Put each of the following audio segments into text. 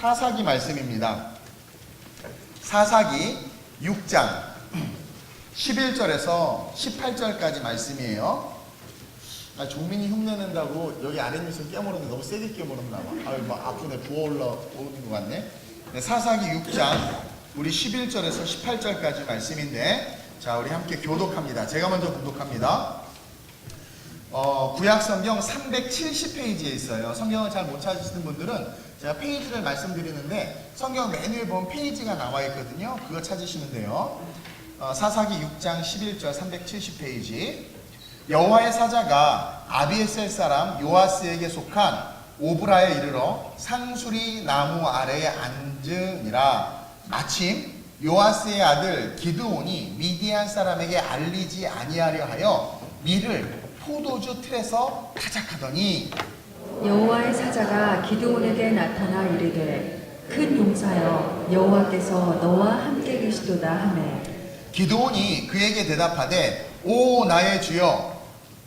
사사기 말씀입니다. 사사기 6장 11절에서 18절까지 말씀이에요. 종민이 흉내낸다고 여기 아랫입술 깨물었는데 너무 세게 깨물었나 봐. 아유, 막 아프네. 부어 올라오는 것 같네. 네, 사사기 6장 우리 11절에서 18절까지 말씀인데, 자, 우리 함께 교독합니다. 제가 먼저 교독합니다. 구약성경 370페이지에 있어요. 성경을 잘 못 찾으시는 분들은 제가 페이지를 말씀드리는데 성경 맨 위에 보면 페이지가 나와 있거든요. 그거 찾으시면 돼요. 사사기 6장 11절 370페이지. 여호와의 사자가 아비에셀 사람 요아스에게 속한 오브라에 이르러 상수리 나무 아래에 앉으니라. 마침 요아스의 아들 기드온이 미디안 사람에게 알리지 아니하려 하여 밀을 포도주 틀에서 타작하더니 여호와의 사자가 기드온에게 나타나 이르되 큰 용사여 여호와께서 너와 함께 계시도다 하매 기드온이 그에게 대답하되 오 나의 주여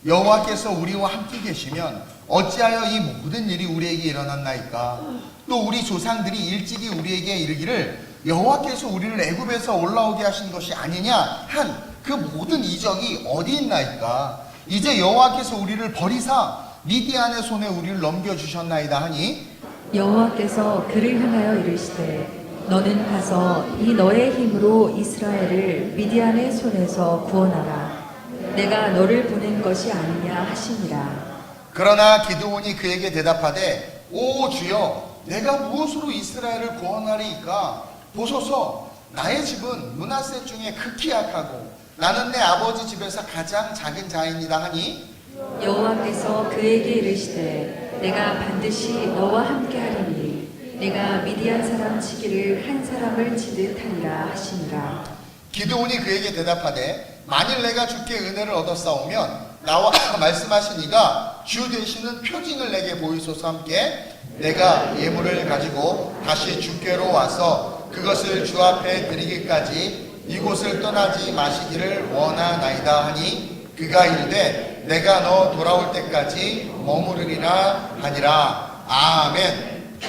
여호와께서 우리와 함께 계시면 어찌하여 이 모든 일이 우리에게 일어났나이까. 또 우리 조상들이 일찍이 우리에게 이르기를 여호와께서 우리를 애굽에서 올라오게 하신 것이 아니냐 한 그 모든 이적이 어디 있나이까. 이제 여호와께서 우리를 버리사 미디안의 손에 우리를 넘겨주셨나이다 하니 여호와께서 그를 향하여 이르시되 너는 가서 이 너의 힘으로 이스라엘을 미디안의 손에서 구원하라. 내가 너를 보낸 것이 아니냐 하시니라. 그러나 기드온이 그에게 대답하되 오 주여 내가 무엇으로 이스라엘을 구원하리이까. 보소서 나의 집은 므낫세 중에 극히 약하고 나는 내 아버지 집에서 가장 작은 자이니라 하니 여호와께서 그에게 이르시되 내가 반드시 너와 함께 하리니 내가 미디안 사람 치기를 한 사람을 치듯 하리라 하시니라. 기드온이 그에게 대답하되 만일 내가 주께 은혜를 얻었사오면 나와 말씀하신 이가 주 되시는 표징을 내게 보이소서. 함께 내가 예물을 가지고 다시 주께로 와서 그것을 주 앞에 드리기까지 이곳을 떠나지 마시기를 원하나이다 하니 그가 이르되 내가 너 돌아올 때까지 머무르리라 하니라. 아멘.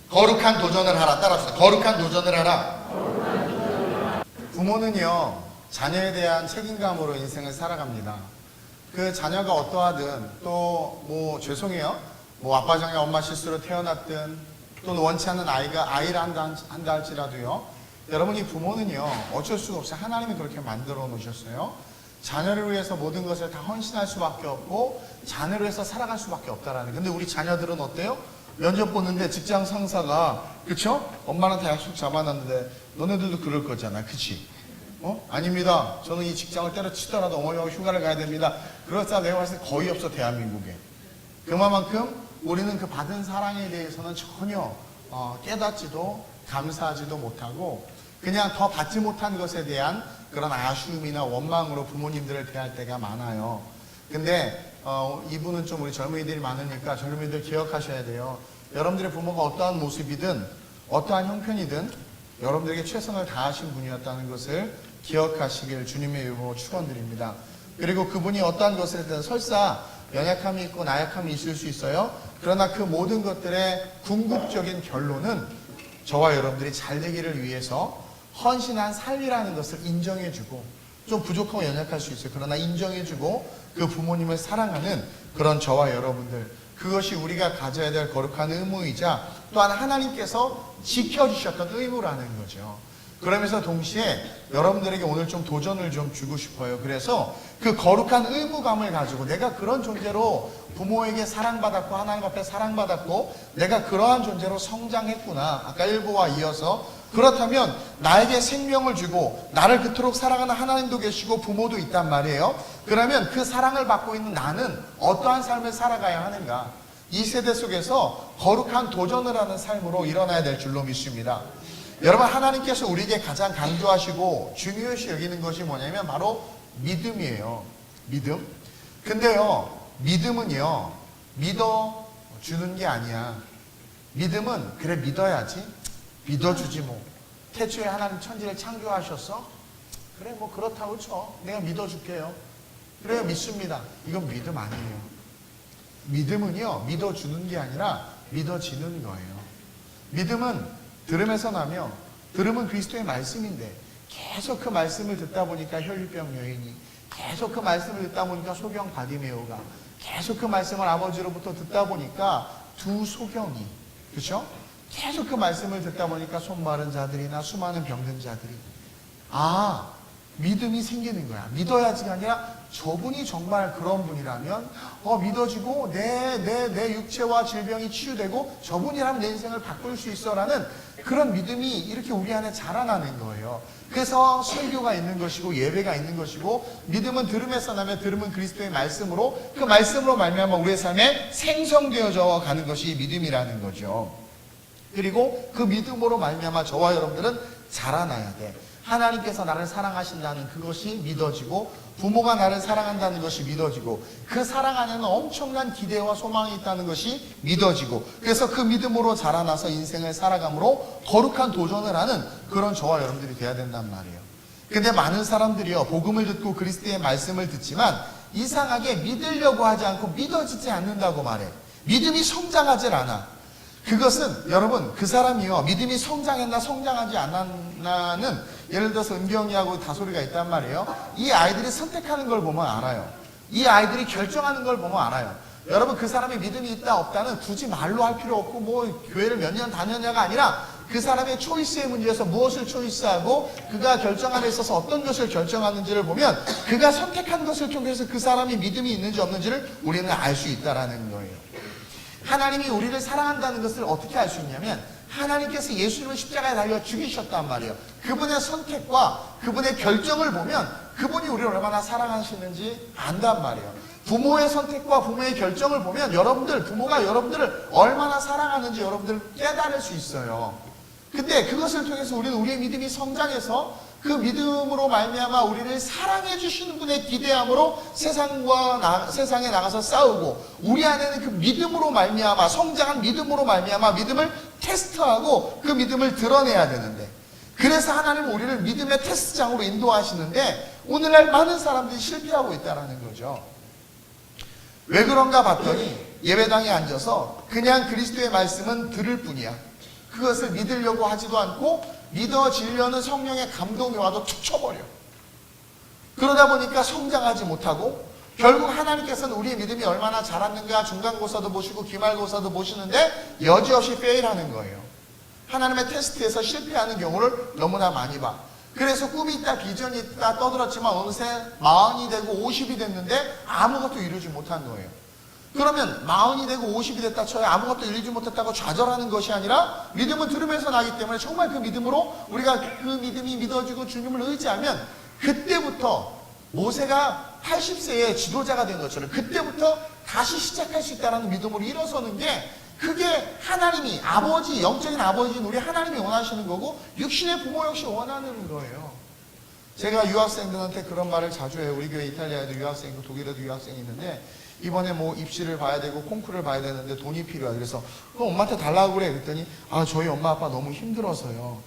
거룩한 도전을 하라. 따라합시다. 거룩한 도전을 하라. 부모는요 자녀에 대한 책임감으로 인생을 살아갑니다. 그 자녀가 어떠하든 또 뭐 죄송해요 아빠 장애 엄마 실수로 태어났든 또는 원치 않는 아이를 한다 할지라도요, 여러분 이 부모는요 어쩔 수가 없어요. 하나님이 그렇게 만들어 놓으셨어요. 자녀를 위해서 모든 것을 다 헌신할 수밖에 없고 자녀를 위해서 살아갈 수밖에 없다라는. 근데 우리 자녀들은 어때요? 면접 보는데 직장 상사가 그쵸? 엄마랑 다 약속 잡아놨는데 너네들도 그럴 거잖아. 그치? 아닙니다. 저는 이 직장을 때려치더라도 어머니하고 휴가를 가야 됩니다. 그렇다 내가 봤을 때 거의 없어 대한민국에. 그만큼 우리는 그 받은 사랑에 대해서는 전혀 깨닫지도 감사하지도 못하고 그냥 더 받지 못한 것에 대한 그런 아쉬움이나 원망으로 부모님들을 대할 때가 많아요. 근데 이분은 좀 우리 젊은이들이 많으니까 젊은이들 기억하셔야 돼요. 여러분들의 부모가 어떠한 모습이든 어떠한 형편이든 여러분들에게 최선을 다하신 분이었다는 것을 기억하시길 주님의 이름으로 축원드립니다. 그리고 그분이 어떠한 것에 대해서 설사 연약함이 있고 나약함이 있을 수 있어요. 그러나 그 모든 것들의 궁극적인 결론은 저와 여러분들이 잘 되기를 위해서 헌신한 삶이라는 것을 인정해주고, 좀 부족하고 연약할 수 있어요. 그러나 인정해주고 그 부모님을 사랑하는 그런 저와 여러분들, 그것이 우리가 가져야 될 거룩한 의무이자 또한 하나님께서 지켜주셨던 의무라는 거죠. 그러면서 동시에 여러분들에게 오늘 좀 도전을 좀 주고 싶어요. 그래서 그 거룩한 의무감을 가지고 내가 그런 존재로 부모에게 사랑받았고 하나님 앞에 사랑받았고 내가 그러한 존재로 성장했구나. 아까 1부와 이어서 그렇다면 나에게 생명을 주고 나를 그토록 사랑하는 하나님도 계시고 부모도 있단 말이에요. 그러면 그 사랑을 받고 있는 나는 어떠한 삶을 살아가야 하는가? 이 세대 속에서 거룩한 도전을 하는 삶으로 일어나야 될 줄로 믿습니다. 여러분, 하나님께서 우리에게 가장 강조하시고 중요시 여기는 것이 뭐냐면 바로 믿음이에요. 믿음. 근데요, 믿음은요 믿어주는 게 아니야. 믿음은 그래 믿어야지, 믿어주지 뭐. 태초에 하나님 천지를 창조하셨어? 그래 뭐 그렇다고 쳐. 내가 믿어줄게요. 그래요, 믿습니다. 이건 믿음 아니에요. 믿음은요 믿어주는 게 아니라 믿어지는 거예요. 믿음은 들음에서 나며 들음은 그리스도의 말씀인데 계속 그 말씀을 듣다 보니까 혈류병 여인이, 계속 그 말씀을 듣다 보니까 소경 바디메오가, 계속 그 말씀을 아버지로부터 듣다 보니까 두 소경이, 그렇죠? 계속 그 말씀을 듣다 보니까 손 마른 자들이나 수많은 병든 자들이 믿음이 생기는 거야. 믿어야지가 아니라 저분이 정말 그런 분이라면 믿어지고 내 육체와 질병이 치유되고 저분이라면 내 인생을 바꿀 수 있어라는 그런 믿음이 이렇게 우리 안에 자라나는 거예요. 그래서 설교가 있는 것이고 예배가 있는 것이고, 믿음은 들음에서 나며 들음은 그리스도의 말씀으로, 그 말씀으로 말미암아 우리의 삶에 생성되어져 가는 것이 믿음이라는 거죠. 그리고 그 믿음으로 말미암아 저와 여러분들은 자라나야 돼. 하나님께서 나를 사랑하신다는 그것이 믿어지고, 부모가 나를 사랑한다는 것이 믿어지고, 그 사랑 안에는 엄청난 기대와 소망이 있다는 것이 믿어지고, 그래서 그 믿음으로 자라나서 인생을 살아감으로 거룩한 도전을 하는 그런 저와 여러분들이 돼야 된단 말이에요. 근데 많은 사람들이요, 복음을 듣고 그리스도의 말씀을 듣지만 이상하게 믿으려고 하지 않고 믿어지지 않는다고 말해. 믿음이 성장하질 않아. 그것은 여러분, 그 사람이요, 믿음이 성장했나 성장하지 않았나는, 예를 들어서 은경이하고 다솔이가 있단 말이에요. 이 아이들이 선택하는 걸 보면 알아요. 이 아이들이 결정하는 걸 보면 알아요. 여러분, 그 사람이 믿음이 있다 없다는 굳이 말로 할 필요 없고, 뭐 교회를 몇 년 다녔냐가 아니라 그 사람의 초이스의 문제에서 무엇을 초이스하고 그가 결정함에 있어서 어떤 것을 결정하는지를 보면, 그가 선택한 것을 통해서 그 사람이 믿음이 있는지 없는지를 우리는 알 수 있다라는 거예요. 하나님이 우리를 사랑한다는 것을 어떻게 알 수 있냐면, 하나님께서 예수님을 십자가에 달려 죽이셨단 말이에요. 그분의 선택과 그분의 결정을 보면 그분이 우리를 얼마나 사랑하시는지 안단 말이에요. 부모의 선택과 부모의 결정을 보면 부모가 여러분들을 얼마나 사랑하는지 여러분들 깨달을 수 있어요. 근데 그것을 통해서 우리는 우리의 믿음이 성장해서 그 믿음으로 말미암아 우리를 사랑해 주시는 분의 기대함으로 세상에 나가서 싸우고, 우리 안에는 그 믿음으로 말미암아, 성장한 믿음으로 말미암아 믿음을 테스트하고 그 믿음을 드러내야 되는데, 그래서 하나님은 우리를 믿음의 테스트장으로 인도하시는데 오늘날 많은 사람들이 실패하고 있다는 거죠. 왜 그런가 봤더니 예배당에 앉아서 그냥 그리스도의 말씀은 들을 뿐이야. 그것을 믿으려고 하지도 않고, 믿어지려는 성령의 감동이 와도 툭 쳐버려. 그러다 보니까 성장하지 못하고, 결국 하나님께서는 우리의 믿음이 얼마나 자랐는가 중간고사도 보시고 기말고사도 보시는데 여지없이 페일하는 거예요. 하나님의 테스트에서 실패하는 경우를 너무나 많이 봐. 그래서 꿈이 있다 비전이 있다 떠들었지만 어느새 40이 되고 50이 됐는데 아무것도 이루지 못한 거예요. 그러면 40이 되고 50이 됐다 쳐야 아무것도 이루지 못했다고 좌절하는 것이 아니라, 믿음은 들음에서 나기 때문에 정말 그 믿음으로 우리가 그 믿음이 믿어지고 주님을 의지하면, 그때부터 모세가 80세에 지도자가 된 것처럼 그때부터 다시 시작할 수 있다는 믿음으로 일어서는 게, 그게 하나님이 아버지, 영적인 아버지인 우리 하나님이 원하시는 거고 육신의 부모 역시 원하는 거예요. 제가 유학생들한테 그런 말을 자주 해요. 우리 교회 이탈리아에도 유학생, 독일에도 유학생이 있는데 이번에 뭐 입시를 봐야 되고 콩쿠르를 봐야 되는데 돈이 필요하다. 그래서 그럼 엄마한테 달라고 그래. 그랬더니 저희 엄마 아빠 너무 힘들어서요.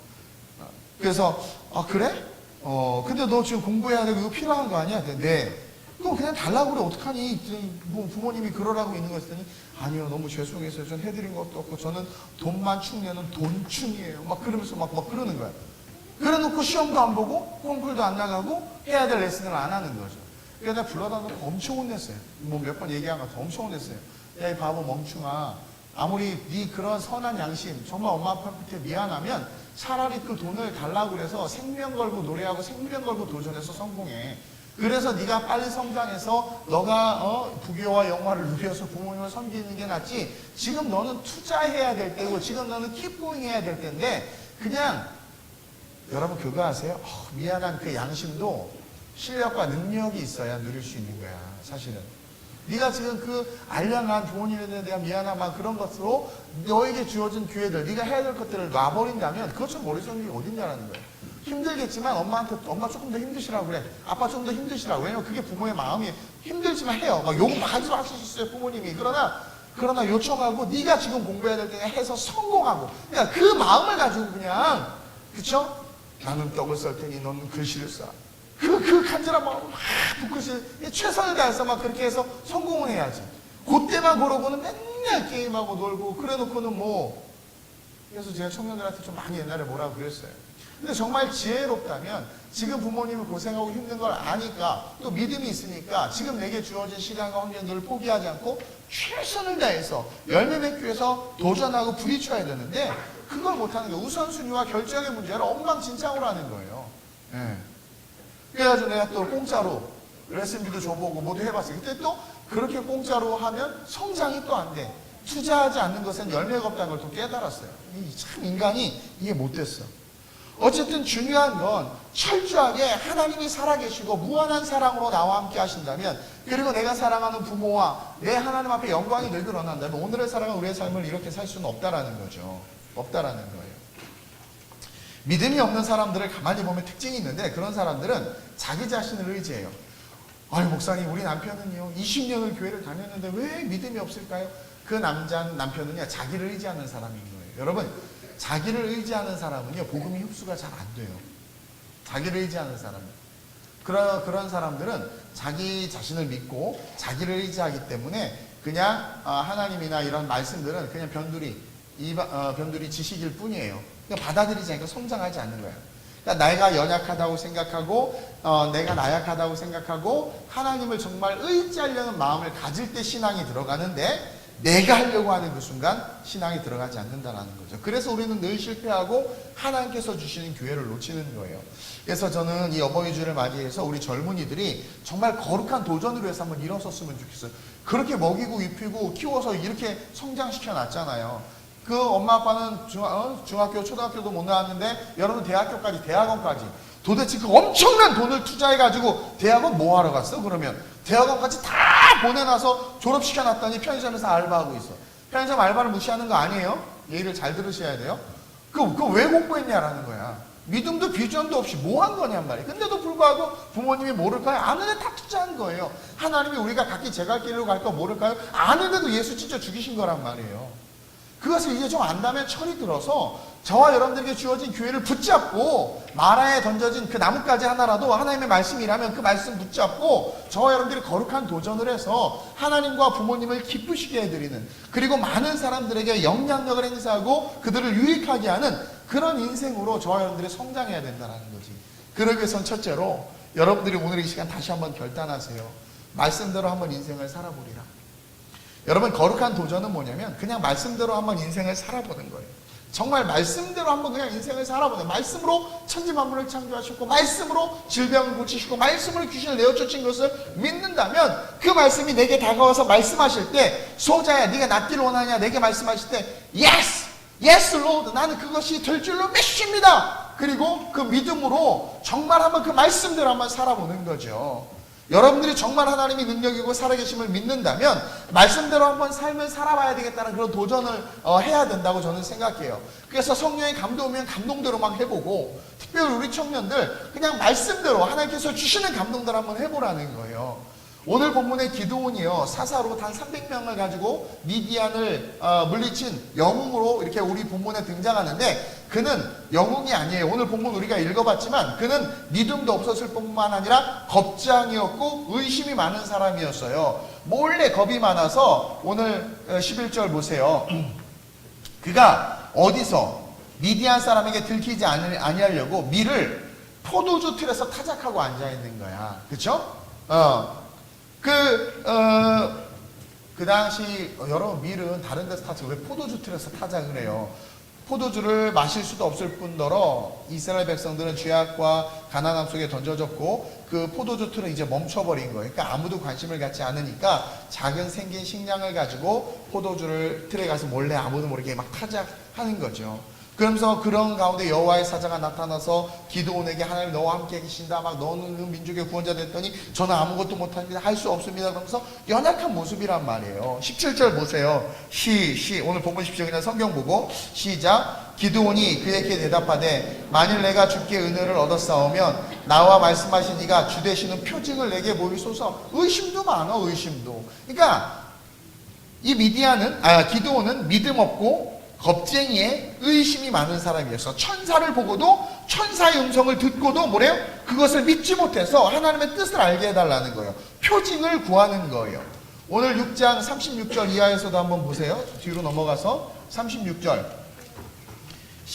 그래서 그래? 근데 너 지금 공부해야 되고 이거 필요한 거 아니야? 네. 그럼 그냥 달라고 그래. 어떡하니? 뭐 부모님이 그러라고 있는 거 했더니 아니요, 너무 죄송해서 전 해드린 것도 없고 저는 돈만 충내는 돈충이에요. 막 그러면서 막 그러는 거야. 그래 놓고 시험도 안 보고 콩쿨도 안 나가고 해야 될 레슨을 안 하는 거죠. 그래서 내가 불러다 놓고 엄청 혼냈어요. 뭐 몇 번 얘기한 거 엄청 혼냈어요. 야, 이 바보 멍충아. 아무리 네 그런 선한 양심, 정말 엄마 아빠한테 미안하면 차라리 그 돈을 달라고 그래서 생명 걸고 노래하고 생명 걸고 도전해서 성공해. 그래서 네가 빨리 성장해서 너가 부귀와 영화를 누려서 부모님을 섬기는 게 낫지, 지금 너는 투자해야 될 때고 지금 너는 킵고잉 해야 될 때인데, 그냥 여러분 그거 아세요? 미안한 그 양심도 실력과 능력이 있어야 누릴 수 있는 거야. 사실은 네가 지금 그 알량한 부모님에 대한 미안함 그런 것으로 너에게 주어진 기회들, 네가 해야 될 것들을 놔버린다면 그것처럼 머릿속에 어딨냐라는 거예요. 힘들겠지만 엄마 조금 더 힘드시라고 그래. 아빠 좀 더 힘드시라고. 왜냐면 그게 부모의 마음이. 힘들지만 해요. 막 욕 많이 하셨어요 부모님이. 그러나 요청하고 네가 지금 공부해야 될 때 해서 성공하고. 그러니까 그 마음을 가지고 그냥, 그쵸? 나는 떡을 썰 테니 너는 글씨를 써. 그 간절한 마음을 막 붓글씨 최선을 다해서 막 그렇게 해서 성공을 해야지. 그때만 그러고는 맨날 게임하고 놀고 그래 놓고는 뭐 그래서 제가 청년들한테 좀 많이 옛날에 뭐라고 그랬어요. 근데 정말 지혜롭다면 지금 부모님이 고생하고 힘든 걸 아니까 또 믿음이 있으니까 지금 내게 주어진 시간과 환경들을 포기하지 않고 최선을 다해서 열매 맺기 위해서 도전하고 부딪혀야 되는데 그걸 못하는 게 우선순위와 결정의 문제를 엉망진창으로 하는 거예요. 예. 그래가지고 내가 또 공짜로 레슨비도 줘보고 모두 해봤어요. 그때 또 그렇게 공짜로 하면 성장이 또 안 돼. 투자하지 않는 것은 열매가 없다는 걸 또 깨달았어요. 참 인간이 이해 못했어. 어쨌든 중요한 건 철저하게 하나님이 살아계시고 무한한 사랑으로 나와 함께 하신다면, 그리고 내가 사랑하는 부모와 내 하나님 앞에 영광이 늘 드러난다면 오늘의 사랑은 우리의 삶을 이렇게 살 수는 없다라는 거죠. 없다라는 거예요. 믿음이 없는 사람들을 가만히 보면 특징이 있는데, 그런 사람들은 자기 자신을 의지해요. 아유 목사님, 우리 남편은요 20년을 교회를 다녔는데 왜 믿음이 없을까요? 그 남편은요 자기를 의지하는 사람인 거예요. 여러분, 자기를 의지하는 사람은요 복음이 흡수가 잘 안 돼요. 자기를 의지하는 사람은. 그런 사람들은 자기 자신을 믿고 자기를 의지하기 때문에 그냥 하나님이나 이런 말씀들은 그냥 변두리 지식일 뿐이에요. 그냥 받아들이지 않고 성장하지 않는 거예요. 그러니까 내가 연약하다고 생각하고 내가 나약하다고 생각하고 하나님을 정말 의지하려는 마음을 가질 때 신앙이 들어가는데, 내가 하려고 하는 그 순간 신앙이 들어가지 않는다는 거죠. 그래서 우리는 늘 실패하고 하나님께서 주시는 기회를 놓치는 거예요. 그래서 저는 이 어버이 주를 맞이해서 우리 젊은이들이 정말 거룩한 도전을 위해서 한번 일어섰으면 좋겠어요. 그렇게 먹이고 입히고 키워서 이렇게 성장시켜 놨잖아요. 그 엄마 아빠는 중학교 초등학교도 못 나왔는데 여러분 대학원까지 도대체 그 엄청난 돈을 투자해가지고 대학원 뭐 하러 갔어? 그러면 대학원까지 다 보내놔서 졸업시켜놨더니 편의점에서 알바하고 있어. 편의점 알바를 무시하는 거 아니에요? 예의를 잘 들으셔야 돼요. 그거 왜 공부했냐라는 거야. 믿음도 비전도 없이 뭐 한 거냔 말이에요. 근데도 불구하고 부모님이 모를까요? 아는데 다 투자한 거예요. 하나님이 우리가 각기 제갈 길로 갈까 모를까요? 아는데도 예수 진짜 죽이신 거란 말이에요. 그것을 이제 좀 안다면 철이 들어서 저와 여러분들에게 주어진 기회를 붙잡고, 마라에 던져진 그 나뭇가지 하나라도 하나님의 말씀이라면 그 말씀 붙잡고 저와 여러분들이 거룩한 도전을 해서 하나님과 부모님을 기쁘시게 해드리는, 그리고 많은 사람들에게 영향력을 행사하고 그들을 유익하게 하는 그런 인생으로 저와 여러분들이 성장해야 된다는 거지. 그러기 위해선 첫째로 여러분들이 오늘 이 시간 다시 한번 결단하세요. 말씀대로 한번 인생을 살아보리라. 여러분, 거룩한 도전은 뭐냐면 그냥 말씀대로 한번 인생을 살아보는 거예요. 정말 말씀대로 한번 그냥 인생을 살아보는, 말씀으로 천지만물을 창조하셨고 말씀으로 질병을 고치시고 말씀으로 귀신을 내어쫓은 것을 믿는다면 그 말씀이 내게 다가와서 말씀하실 때, 소자야 네가 낫기를 원하냐 내게 말씀하실 때 Yes! Yes Lord, 나는 그것이 될 줄로 믿습니다. 그리고 그 믿음으로 정말 한번 그 말씀대로 한번 살아보는 거죠. 여러분들이 정말 하나님이 능력이고 살아계심을 믿는다면 말씀대로 한번 삶을 살아봐야 되겠다는 그런 도전을 해야 된다고 저는 생각해요. 그래서 성령의 감동 오면 감동대로 막 해보고, 특별히 우리 청년들 그냥 말씀대로 하나님께서 주시는 감동대로 한번 해보라는 거예요. 오늘 본문의 기드온이요, 사사로 단 300명을 가지고 미디안을 물리친 영웅으로 이렇게 우리 본문에 등장하는데, 그는 영웅이 아니에요. 오늘 본문 우리가 읽어봤지만 그는 믿음도 없었을 뿐만 아니라 겁장이었고 의심이 많은 사람이었어요. 몰래 겁이 많아서 오늘 11절 보세요. 그가 어디서 미디안 사람에게 들키지 아니하려고 밀을 포도주 틀에서 타작하고 앉아있는 거야. 그쵸? 그 당시 여러분, 밀은 다른 데서 타죠. 왜 포도주 틀에서 타작을 해요? 포도주를 마실 수도 없을 뿐더러 이스라엘 백성들은 죄악과 가난함 속에 던져졌고 그 포도주 틀은 이제 멈춰버린 거예요. 그러니까 아무도 관심을 갖지 않으니까 작은 생긴 식량을 가지고 포도주를 틀에 가서 몰래 아무도 모르게 막 타작하는 거죠. 그러면서 그런 가운데 여호와의 사자가 나타나서 기드온에게 하나님 너와 함께 계신다, 막 너는 그 민족의 구원자 됐더니 저는 아무것도 못합니다, 할 수 없습니다 그러면서 연약한 모습이란 말이에요. 17절 보세요. 오늘 본문 10절 그냥 성경 보고 시작. 기드온이 그에게 대답하되 만일 내가 주께 은혜를 얻었사오면 나와 말씀하신 이가 주 되시는 표징을 내게 보이소서. 의심도 많아, 의심도. 그러니까 이 기드온은 믿음 없고 겁쟁이에 의심이 많은 사람이었어. 천사를 보고도, 천사의 음성을 듣고도 뭐래요? 그것을 믿지 못해서 하나님의 뜻을 알게 해달라는 거예요. 표징을 구하는 거예요. 오늘 6장 36절 이하에서도 한번 보세요. 뒤로 넘어가서 36절.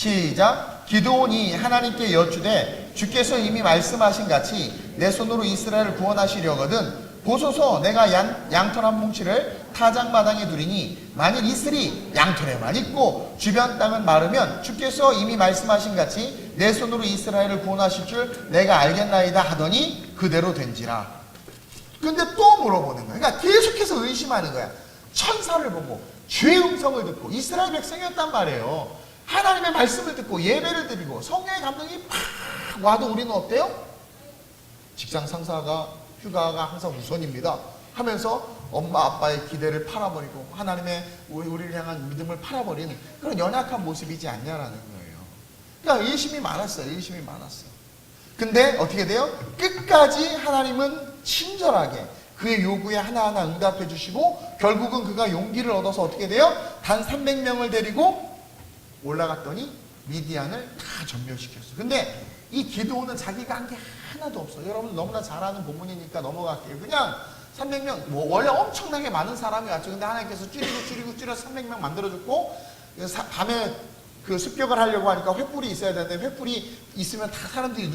시작. 기드온이 하나님께 여쭈되 주께서 이미 말씀하신 같이 내 손으로 이스라엘을 구원하시려거든 보소서 내가 양털 한 뭉치를 타작마당에 두리니 만일 이슬이 양털에만 있고 주변 땅은 마르면 주께서 이미 말씀하신 같이 내 손으로 이스라엘을 구원하실 줄 내가 알겠나이다 하더니 그대로 된지라. 근데 또 물어보는 거야. 그러니까 계속해서 의심하는 거야. 천사를 보고 주의 음성을 듣고 이스라엘 백성이었단 말이에요. 하나님의 말씀을 듣고 예배를 드리고 성령의 감동이 팍 와도 우리는 어때요? 직장 상사가 휴가가 항상 우선입니다 하면서 엄마 아빠의 기대를 팔아버리고 하나님의 우리를 향한 믿음을 팔아버리는 그런 연약한 모습이지 않냐라는 거예요. 그러니까 의심이 많았어요. 의심이 많았어요. 근데 어떻게 돼요? 끝까지 하나님은 친절하게 그의 요구에 하나하나 응답해 주시고 결국은 그가 용기를 얻어서 어떻게 돼요? 단 300명을 데리고 올라갔더니 미디안을 다 전멸시켰어요. 근데 이 기드온은 자기가 한 게 하나도 없어요. 여러분 너무나 잘 아는 본문이니까 넘어갈게요. 그냥 300명, 원래 엄청나게 많은 사람이 왔죠. 근데 하나님께서 줄여서 300명 만들어줬고 밤에 그 습격을 하려고 하니까 횃불이 있어야 되는데 횃불이 있으면 다 사람들이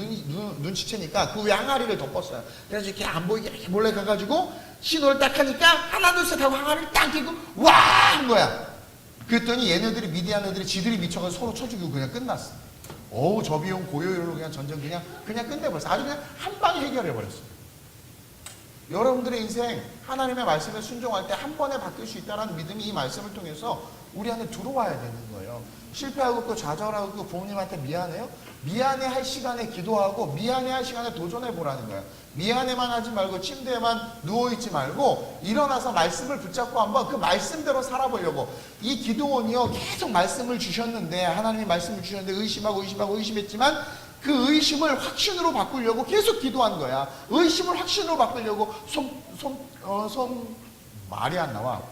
눈치채니까 그 위에 항아리를 덮었어요. 그래서 이렇게 안 보이게 이렇게 몰래 가가지고 신호를 딱 하니까 하나 둘 셋 하고 항아리를 딱 끼고 와! 한 거야. 그랬더니 얘네들이 미디안 애들이 지들이 미쳐가지고 서로 쳐 죽이고 그냥 끝났어. 어우 저 비용 고효율로 그냥 전쟁 그냥 끝내버렸어. 아주 그냥 한 방에 해결해버렸어. 여러분들의 인생 하나님의 말씀에 순종할 때 한 번에 바뀔 수 있다는 믿음이 이 말씀을 통해서 우리 안에 들어와야 되는 거예요. 실패하고 그 좌절하고 그 부모님한테 미안해요? 미안해할 시간에 기도하고 미안해할 시간에 도전해보라는 거예요. 미안해만 하지 말고 침대에만 누워있지 말고 일어나서 말씀을 붙잡고 한번 그 말씀대로 살아보려고. 이 기드온이요 계속 말씀을 주셨는데 하나님이 말씀을 주셨는데 의심하고 의심했지만 그 의심을 확신으로 바꾸려고 계속 기도한 거야. 의심을 확신으로 바꾸려고 말이 안 나와.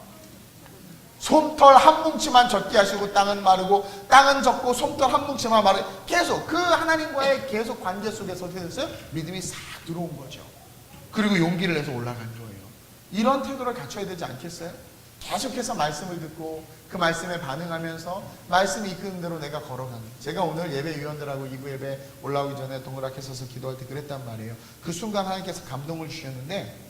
솜털 한 뭉치만 젖게 하시고 땅은 마르고 땅은 젖고 솜털 한 뭉치만 마르고 계속 그 하나님과의 계속 관계 속에서 어떻게 됐어요? 믿음이 싹 들어온 거죠. 그리고 용기를 내서 올라간 거예요. 이런 태도를 갖춰야 되지 않겠어요? 계속해서 말씀을 듣고 그 말씀에 반응하면서 말씀이 이끄는 대로 내가 걸어가는. 제가 오늘 예배위원들하고 2부 예배 올라오기 전에 동그랗게 서서 기도할 때 그랬단 말이에요. 그 순간 하나님께서 감동을 주셨는데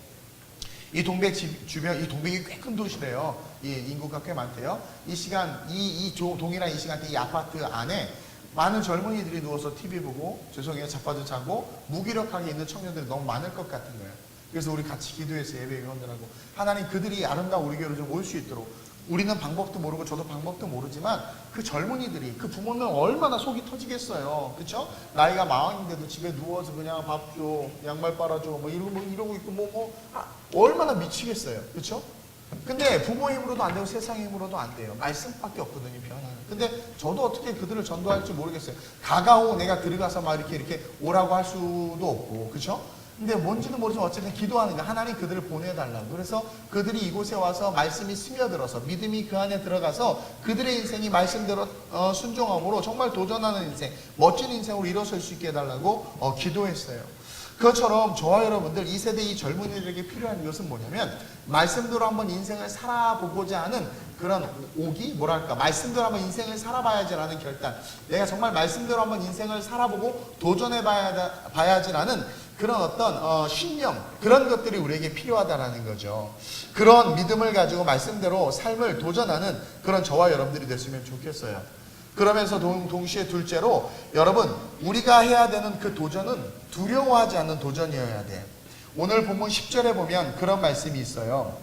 이 동백 주변, 이 동백이 꽤 큰 도시래요. 이 인구가 꽤 많대요. 이 시간, 동일한 이 시간대 이 아파트 안에 많은 젊은이들이 누워서 TV 보고, 죄송해요, 자빠져 자고, 무기력하게 있는 청년들이 너무 많을 것 같은 거예요. 그래서 우리 같이 기도해서 예배위원들하고, 하나님 그들이 아름다운 우리 교회로 좀 올 수 있도록, 우리는 방법도 모르고 저도 방법도 모르지만 그 젊은이들이 그 부모는 얼마나 속이 터지겠어요. 그렇죠? 나이가 마흔인데도 집에 누워서 그냥 밥 줘, 양말 빨아줘, 뭐 이러고 있고 얼마나 미치겠어요. 그렇죠? 근데 부모 힘으로도 안 되고 세상 힘으로도 안 돼요. 말씀밖에 없거든요, 변화는. 근데 저도 어떻게 그들을 전도할지 모르겠어요. 가가오 내가 들어가서 막 이렇게 오라고 할 수도 없고, 그렇죠? 근데 뭔지는 모르지만 어쨌든 기도하는 거야. 하나님 그들을 보내달라고. 그래서 그들이 이곳에 와서 말씀이 스며들어서 믿음이 그 안에 들어가서 그들의 인생이 말씀대로 순종함으로 정말 도전하는 인생, 멋진 인생으로 일어설 수 있게 해달라고 기도했어요. 그것처럼 저와 여러분들 이 세대 이 젊은이들에게 필요한 것은 뭐냐면 말씀대로 한번 인생을 살아보고자 하는 그런 말씀대로 한번 인생을 살아봐야지라는 결단. 내가 정말 말씀대로 한번 인생을 살아보고 도전해봐야지라는 그런 어떤 신념, 그런 것들이 우리에게 필요하다라는 거죠. 그런 믿음을 가지고 말씀대로 삶을 도전하는 그런 저와 여러분들이 됐으면 좋겠어요. 그러면서 동시에 둘째로 여러분 우리가 해야 되는 그 도전은 두려워하지 않는 도전이어야 돼. 오늘 본문 10절에 보면 그런 말씀이 있어요.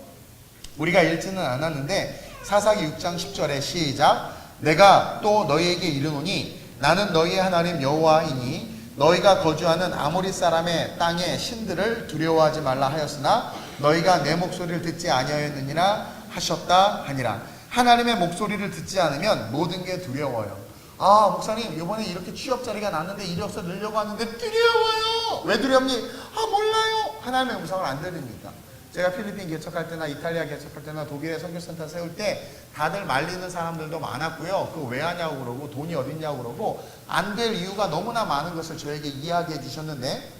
우리가 읽지는 않았는데 사사기 6장 10절에 시작. 내가 또 너희에게 이르노니 나는 너희의 하나님 여호와이니 너희가 거주하는 아모리 사람의 땅의 신들을 두려워하지 말라 하였으나 너희가 내 목소리를 듣지 아니하였느니라 하셨다 하니라. 하나님의 목소리를 듣지 않으면 모든 게 두려워요. 아 목사님 이번에 이렇게 취업 자리가 났는데 이력서 넣으려고 하는데 두려워요. 왜 두렵니? 아 몰라요. 하나님의 음성을 안 들으니까. 제가 필리핀 개척할 때나 이탈리아 개척할 때나 독일에 선교센터 세울 때 다들 말리는 사람들도 많았고요. 그거 왜 하냐고 그러고 돈이 어딨냐고 그러고 안 될 이유가 너무나 많은 것을 저에게 이야기해 주셨는데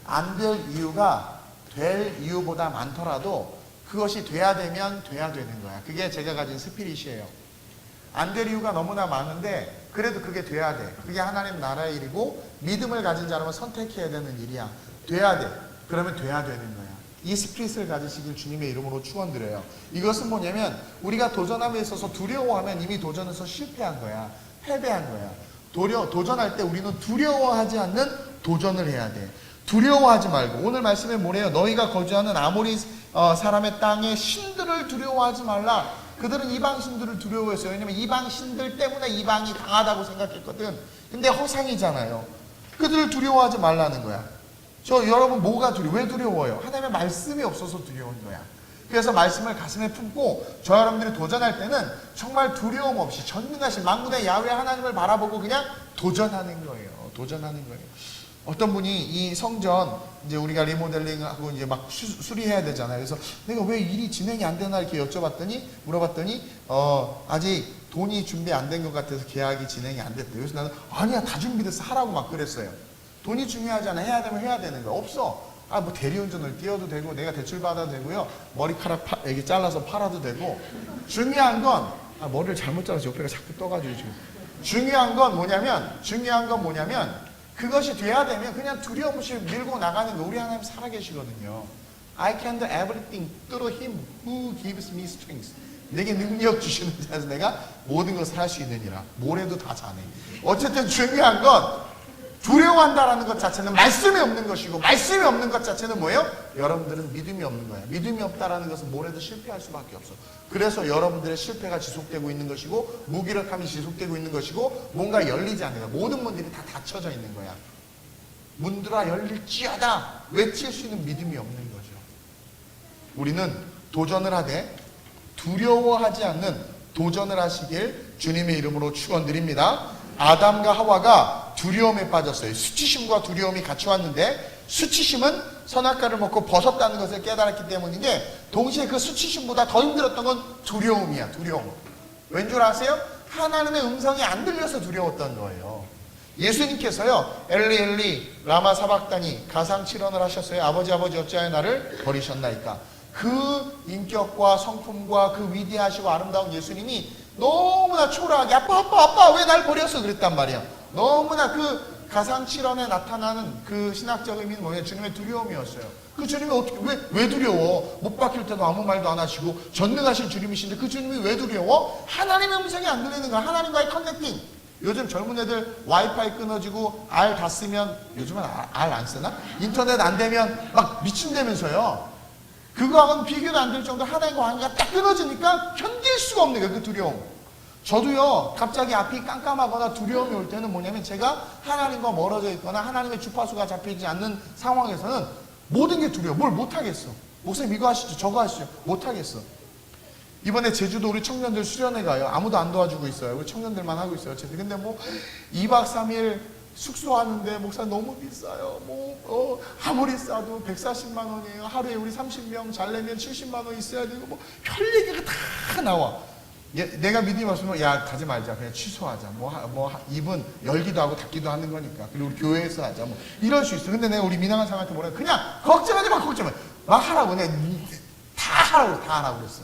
안 될 이유가 될 이유보다 많더라도 그것이 돼야 되면 돼야 되는 거야. 그게 제가 가진 스피릿이에요. 안 될 이유가 너무나 많은데 그래도 그게 돼야 돼. 그게 하나님 나라의 일이고 믿음을 가진 자라면 선택해야 되는 일이야. 돼야 돼. 그러면 돼야 되는 거야. 이 스피릿을 가지시길 주님의 이름으로 축원드려요. 이것은 뭐냐면 우리가 도전함에 있어서 두려워하면 이미 도전에서 실패한 거야. 패배한 거야. 도전할 때 우리는 두려워하지 않는 도전을 해야 돼. 두려워하지 말고 오늘 말씀에 뭐래요? 너희가 거주하는 아모리 사람의 땅의 신들을 두려워하지 말라. 그들은 이방 신들을 두려워했어요. 왜냐면 이방 신들 때문에 이방이 강하다고 생각했거든. 근데 허상이잖아요. 그들을 두려워하지 말라는 거야. 여러분 뭐가 왜 두려워요? 하나님의 말씀이 없어서 두려운 거야. 그래서 말씀을 가슴에 품고 저 여러분들이 도전할 때는 정말 두려움 없이 전능하신 만군의 야훼 하나님을 바라보고 그냥 도전하는 거예요. 도전하는 거예요. 어떤 분이 이 성전 이제 우리가 리모델링하고 이제 막 수리해야 되잖아요. 그래서 내가 왜 일이 진행이 안 되나 이렇게 물어봤더니 아직 돈이 준비 안 된 것 같아서 계약이 진행이 안 됐대요. 그래서 나는 아니야 다 준비됐어 하라고 막 그랬어요. 돈이 중요하잖아. 해야 되면 해야 되는 거야. 없어. 뭐 대리운전을 띄워도 되고 내가 대출 받아도 되고요. 머리카락 이렇게 잘라서 팔아도 되고. 중요한 건 머리를 잘못 잘라서 옆에가 자꾸 떠가지고 지금. 중요한 건 뭐냐면 그것이 돼야 되면 그냥 두려움 없이 밀고 나가는 거. 우리 하나님 살아계시거든요. I can do everything through him who gives me strength. 내게 능력 주시는 자에서 내가 모든 것을 할 수 있느니라. 뭐래도 다 자네. 어쨌든 중요한 건 두려워한다라는 것 자체는 말씀이 없는 것이고 말씀이 없는 것 자체는 뭐예요? 여러분들은 믿음이 없는 거예요. 믿음이 없다라는 것은 뭐래도 실패할 수밖에 없어. 그래서 여러분들의 실패가 지속되고 있는 것이고 무기력함이 지속되고 있는 것이고 뭔가 열리지 않는 거야. 모든 문들이 다 닫혀져 있는 거야. 문들아 열릴지어다 외칠 수 있는 믿음이 없는 거죠. 우리는 도전을 하되 두려워하지 않는 도전을 하시길 주님의 이름으로 축원드립니다. 아담과 하와가 두려움에 빠졌어요. 수치심과 두려움이 같이 왔는데 수치심은 선악과를 먹고 벗었다는 것을 깨달았기 때문인데 동시에 그 수치심보다 더 힘들었던 건 두려움이야. 두려움. 왠 줄 아세요? 하나님의 음성이 안 들려서 두려웠던 거예요. 예수님께서요. 엘리 엘리 라마 사박다니 가상칠언을 하셨어요. 아버지 어찌하여 나를 버리셨나이까. 그 인격과 성품과 그 위대하시고 아름다운 예수님이 너무나 초라하게 아빠 왜 날 버렸어 그랬단 말이야. 너무나 그 가상칠언에 나타나는 그 신학적 의미는 뭐예요? 주님의 두려움이었어요. 그 주님이 어떻게 왜 두려워? 못 박힐 때도 아무 말도 안 하시고 전능하신 주님이신데 그 주님이 왜 두려워? 하나님의 음성이 안 들리는 거야. 하나님과의 커넥팅. 요즘 젊은 애들 와이파이 끊어지고 알 다 쓰면 요즘은 알 안 쓰나? 인터넷 안 되면 막 미친다면서요. 그거하고는 비교도 안 될 정도로 하나님과 관계가 딱 끊어지니까 견딜 수가 없는 거예요. 그 두려움. 저도요, 갑자기 앞이 깜깜하거나 두려움이 올 때는 뭐냐면 제가 하나님과 멀어져 있거나 하나님의 주파수가 잡히지 않는 상황에서는 모든 게 두려워. 뭘 못하겠어. 목사님 이거 하시죠. 저거 하시죠. 못하겠어. 이번에 제주도 우리 청년들 수련회 가요. 아무도 안 도와주고 있어요. 우리 청년들만 하고 있어요. 근데 뭐 2박 3일 숙소 하는데 목사님 너무 비싸요. 아무리 싸도 140만 원이에요. 하루에 우리 30명 잘내면 70만 원 있어야 되고 뭐 별 얘기가 다 나와. 내가 믿음이 없으면 야 가지 말자. 그냥 취소하자. 입은 열기도 하고 닫기도 하는 거니까. 그리고 우리 교회에서 하자. 뭐 이럴 수 있어. 근데 내가 우리 민항한 사람한테 뭐라 그냥 걱정하지 마. 막 하라고. 내가 다 하라고 그랬어.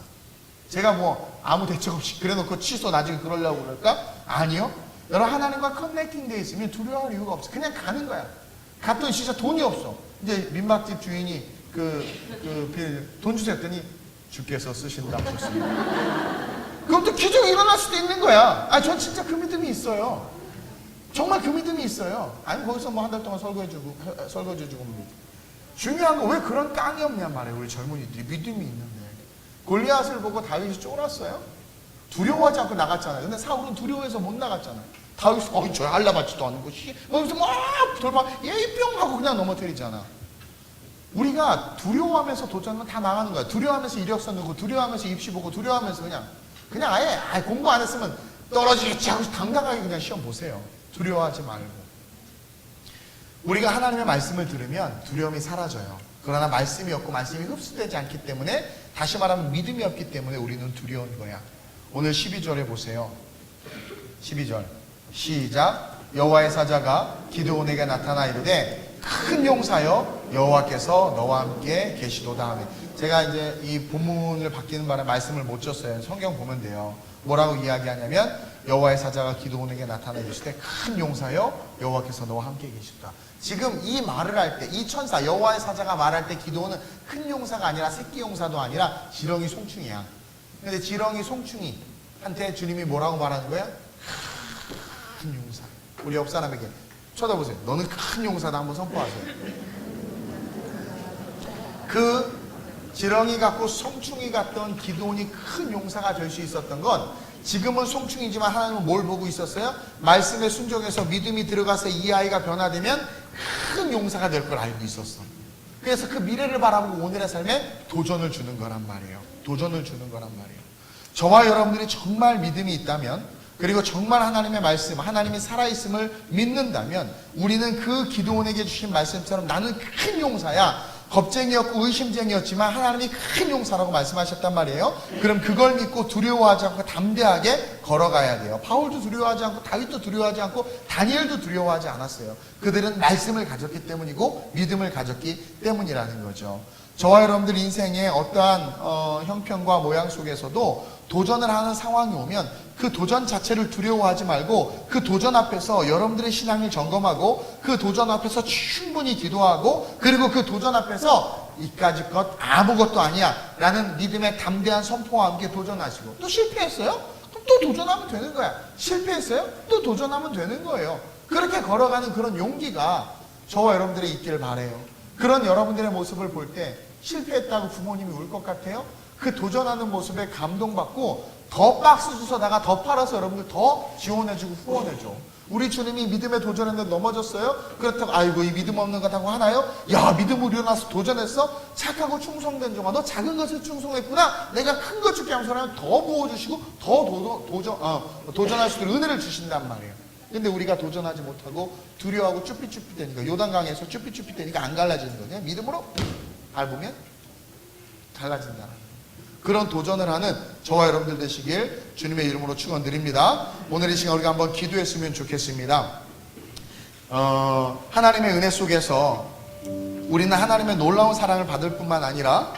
제가 뭐 아무 대책 없이 그래놓고 취소 나중에 그러려고 그럴까? 아니요. 여러분 하나님과 커넥팅 돼 있으면 두려워할 이유가 없어. 그냥 가는 거야. 갔더니 진짜 돈이 없어. 이제 민박집 주인이 돈 주세요 했더니 주께서 쓰신다 하셨습니다. 그럼 또 기적이 일어날 수도 있는 거야. 전 진짜 그 믿음이 있어요. 정말 그 믿음이 있어요. 아니 거기서 뭐 한 달 동안 설거지해주고 중요한 건 왜 그런 깡이 없냔 말이에요. 우리 젊은이들이 믿음이 있는데. 골리앗을 보고 다윗이 쫄았어요. 두려워하지 않고 나갔잖아요. 근데 사울은 두려워해서 못 나갔잖아요. 다윗은 저 알라받지도 않은 것이 거기서 막 돌파 예병 하고 그냥 넘어뜨리잖아. 우리가 두려워하면서 도전은 다 망하는 거야. 두려워하면서 이력서 넣고 두려워하면서 입시 보고 두려워하면서 그냥 아예 공부 안 했으면 떨어지겠지 하고 당당하게 그냥 시험 보세요. 두려워하지 말고. 우리가 하나님의 말씀을 들으면 두려움이 사라져요. 그러나 말씀이 없고 말씀이 흡수되지 않기 때문에 다시 말하면 믿음이 없기 때문에 우리는 두려운 거야. 오늘 12절에 보세요. 12절 시작. 여호와의 사자가 기드온에게 나타나 이르되 큰 용사여 여호와께서 너와 함께 계시도다 하며 제가 이제 이 본문을 바뀌는 바람에 말씀을 못 줬어요. 성경 보면 돼요. 뭐라고 이야기하냐면 여호와의 사자가 기드온에게 나타나 이르시되 큰 용사여 여호와께서 너와 함께 계시다. 지금 이 말을 할 때 이 천사 여호와의 사자가 말할 때 기드온은 큰 용사가 아니라 새끼 용사도 아니라 지렁이 송충이야. 근데 지렁이 송충이한테 주님이 뭐라고 말하는 거야? 큰 용사. 우리 옆 사람에게 쳐다보세요. 너는 큰 용사다 한번 선포하세요. 그 지렁이 같고 송충이 같던 기드온이 큰 용사가 될 수 있었던 건 지금은 송충이지만 하나님은 뭘 보고 있었어요? 말씀에 순종해서 믿음이 들어가서 이 아이가 변화되면 큰 용사가 될 걸 알고 있었어. 그래서 그 미래를 바라보고 오늘의 삶에 도전을 주는 거란 말이에요. 도전을 주는 거란 말이에요. 저와 여러분들이 정말 믿음이 있다면, 그리고 정말 하나님의 말씀, 하나님이 살아있음을 믿는다면 우리는 그 기드온에게 주신 말씀처럼 나는 큰 용사야, 겁쟁이였고 의심쟁이였지만 하나님이 큰 용사라고 말씀하셨단 말이에요. 그럼 그걸 믿고 두려워하지 않고 담대하게 걸어가야 돼요. 바울도 두려워하지 않고 다윗도 두려워하지 않고 다니엘도 두려워하지 않았어요. 그들은 말씀을 가졌기 때문이고 믿음을 가졌기 때문이라는 거죠. 저와 여러분들 인생의 어떠한 형편과 모양 속에서도 도전을 하는 상황이 오면 그 도전 자체를 두려워하지 말고 그 도전 앞에서 여러분들의 신앙을 점검하고 그 도전 앞에서 충분히 기도하고 그리고 그 도전 앞에서 이까짓 것 아무것도 아니야 라는 믿음의 담대한 선포와 함께 도전하시고, 또 실패했어요? 그럼 또 도전하면 되는 거야. 실패했어요? 또 도전하면 되는 거예요. 그렇게 걸어가는 그런 용기가 저와 여러분들이 있기를 바라요. 그런 여러분들의 모습을 볼 때 실패했다고 부모님이 울 것 같아요? 그 도전하는 모습에 감동받고 더 박스 주워다가 더 팔아서 여러분들 더 지원해주고 후원해줘. 우리 주님이 믿음에 도전했는데 넘어졌어요? 그렇다고 아이고 이 믿음 없는 것 하고 하나요? 야, 믿음으로 일어나서 도전했어? 착하고 충성된 종아, 너 작은 것에 충성했구나. 내가 큰 것 줄게 하면서 더 부어주시고 더 도전할 수 있도록 은혜를 주신단 말이에요. 근데 우리가 도전하지 못하고 두려워하고 쭈삣쭈삣 되니까, 요단강에서 쭈삣쭈삣 되니까 안 갈라지는 거냐? 믿음으로 밟으면 갈라진다는 거예요. 그런 도전을 하는 저와 여러분들 되시길 주님의 이름으로 축원드립니다. 오늘 이 시간 우리가 한번 기도했으면 좋겠습니다. 하나님의 은혜 속에서 우리는 하나님의 놀라운 사랑을 받을 뿐만 아니라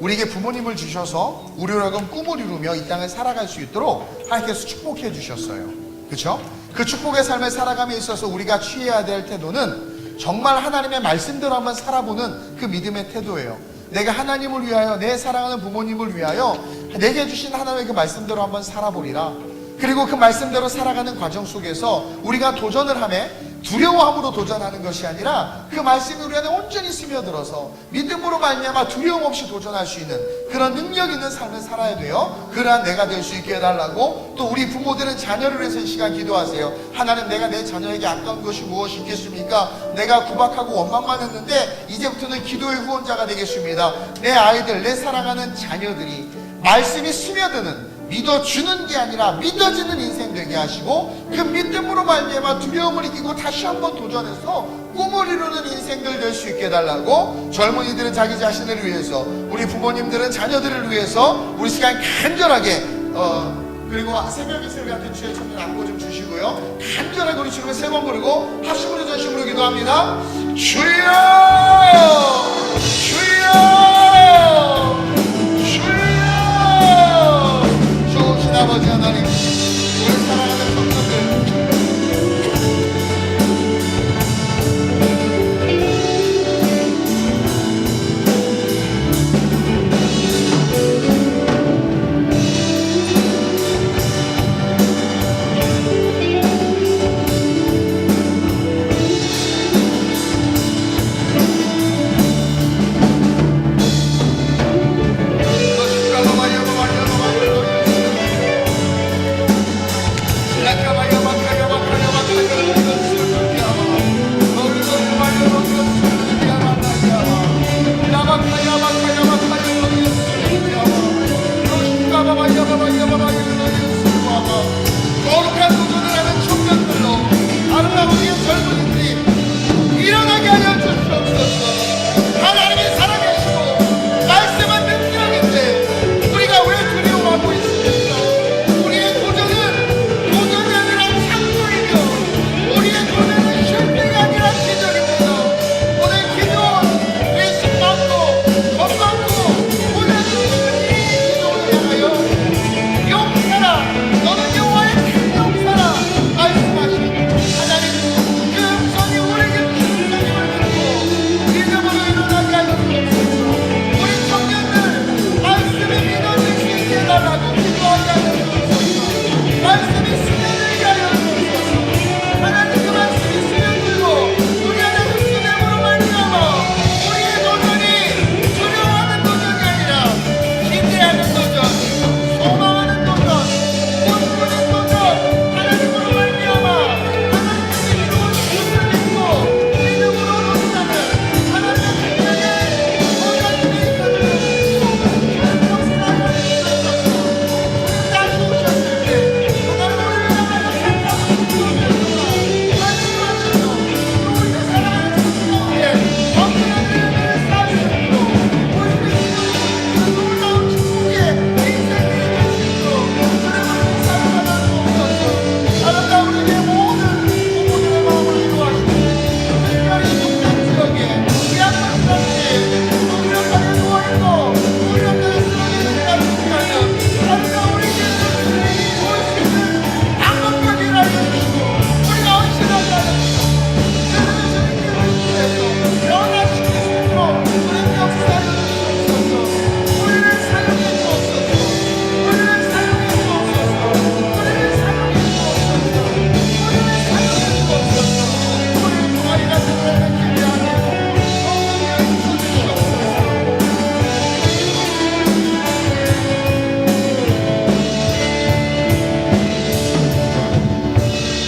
우리에게 부모님을 주셔서 우리로 하여금 꿈을 이루며 이 땅을 살아갈 수 있도록 하나님께서 축복해 주셨어요. 그렇죠? 그 축복의 삶을 살아감에 있어서 우리가 취해야 될 태도는 정말 하나님의 말씀대로 한번 살아보는 그 믿음의 태도예요. 내가 하나님을 위하여, 내 사랑하는 부모님을 위하여 내게 주신 하나님의 그 말씀대로 한번 살아보리라. 그리고 그 말씀대로 살아가는 과정 속에서 우리가 도전을 하며 두려워함으로 도전하는 것이 아니라 그 말씀이 우리 안에 온전히 스며들어서 믿음으로 말미암아 두려움 없이 도전할 수 있는 그런 능력 있는 삶을 살아야 돼요. 그러한 내가 될 수 있게 해달라고. 또 우리 부모들은 자녀를 위해서 이 시간 기도하세요. 하나님, 내가 내 자녀에게 아까운 것이 무엇이 있겠습니까? 내가 구박하고 원망만 했는데 이제부터는 기도의 후원자가 되겠습니다. 내 아이들, 내 사랑하는 자녀들이 말씀이 스며드는, 믿어주는 게 아니라 믿어지는 인생 되게 하시고 그 믿음으로 말미암아 두려움을 이기고 다시 한번 도전해서 꿈을 이루는 인생들 될 수 있게 해달라고. 젊은이들은 자기 자신을 위해서, 우리 부모님들은 자녀들을 위해서 우리 시간 간절하게 그리고 새벽 이슬 같은 주의 천년 안고 좀 주시고요. 간절하게 우리 주님을 세 번 부르고 합심으로 전심으로 기도합니다. 주여 주여 아버지 하나님, 우리 사랑하는 성도들,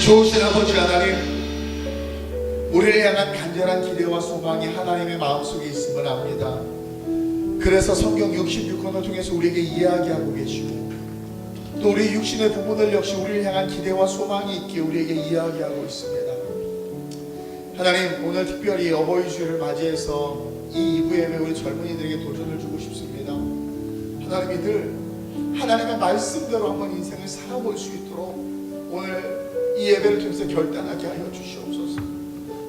좋으신 아버지 하나님, 우리를 향한 간절한 기대와 소망이 하나님의 마음속에 있음을 압니다. 그래서 성경 66권을 통해서 우리에게 이야기하고 계시고, 또 우리 육신의 부모들 역시 우리를 향한 기대와 소망이 있기에 우리에게 이야기하고 있습니다. 하나님, 오늘 특별히 어버이 주일을 맞이해서 이 2부 예배 우리 젊은이들에게 도전을 주고 싶습니다. 하나님이 늘 하나님의 말씀대로 한번 인생을 살아볼 수 있도록 오늘 이 예배를 통해서 결단하게 하여 주시옵소서.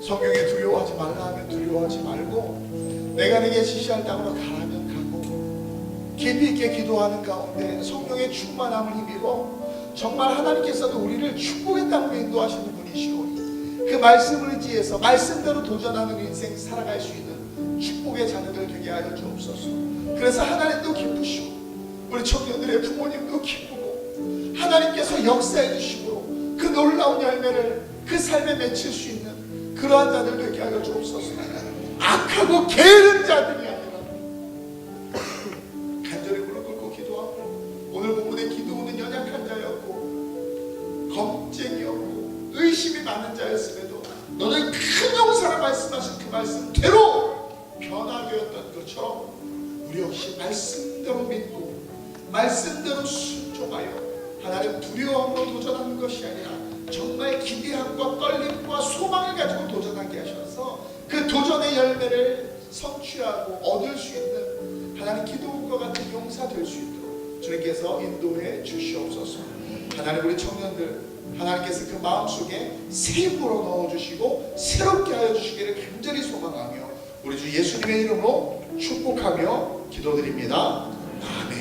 성경에 두려워하지 말라 하면 두려워하지 말고, 내가 내게 지시할 땅으로 가라면 가고, 깊이 있게 기도하는 가운데 성령의 충만함을 힘입어 정말 하나님께서도 우리를 축복의 땅으로 인도하시는 분이시오니, 그 말씀을 의지해서 말씀대로 도전하는 인생 살아갈 수 있는 축복의 자녀들 되게 하여 주옵소서. 그래서 하나님도 기쁘시고 우리 청년들의 부모님도 기쁘고, 하나님께서 역사해 주시고 그 놀라운 열매를 그 삶에 맺힐 수 있는 그러한 자들 되게 하여 주옵소서. 악하고 게으른 자들이 아니라 간절히 무릎 꿇고 기도하고, 오늘 본문에 기도는 연약한 자였고 겁쟁이였고 의심이 많은 자였음에도 너는 큰 용사라 말씀하신 그 말씀대로 변화되었던 것처럼 우리 역시 말씀대로 믿고 말씀대로 순종하여 하나님 두려움으로 도전하는 것이 아니라 정말 기대함과 떨림과 소망을 가지고 도전하게 하셔서 그 도전의 열매를 성취하고 얻을 수 있는 하나님 기도원과 같은 용사 될 수 있도록 주님께서 인도해 주시옵소서. 하나님, 우리 청년들 하나님께서 그 마음속에 새 힘으로 넣어주시고 새롭게 하여 주시기를 간절히 소망하며 우리 주 예수님의 이름으로 축복하며 기도드립니다. 아멘.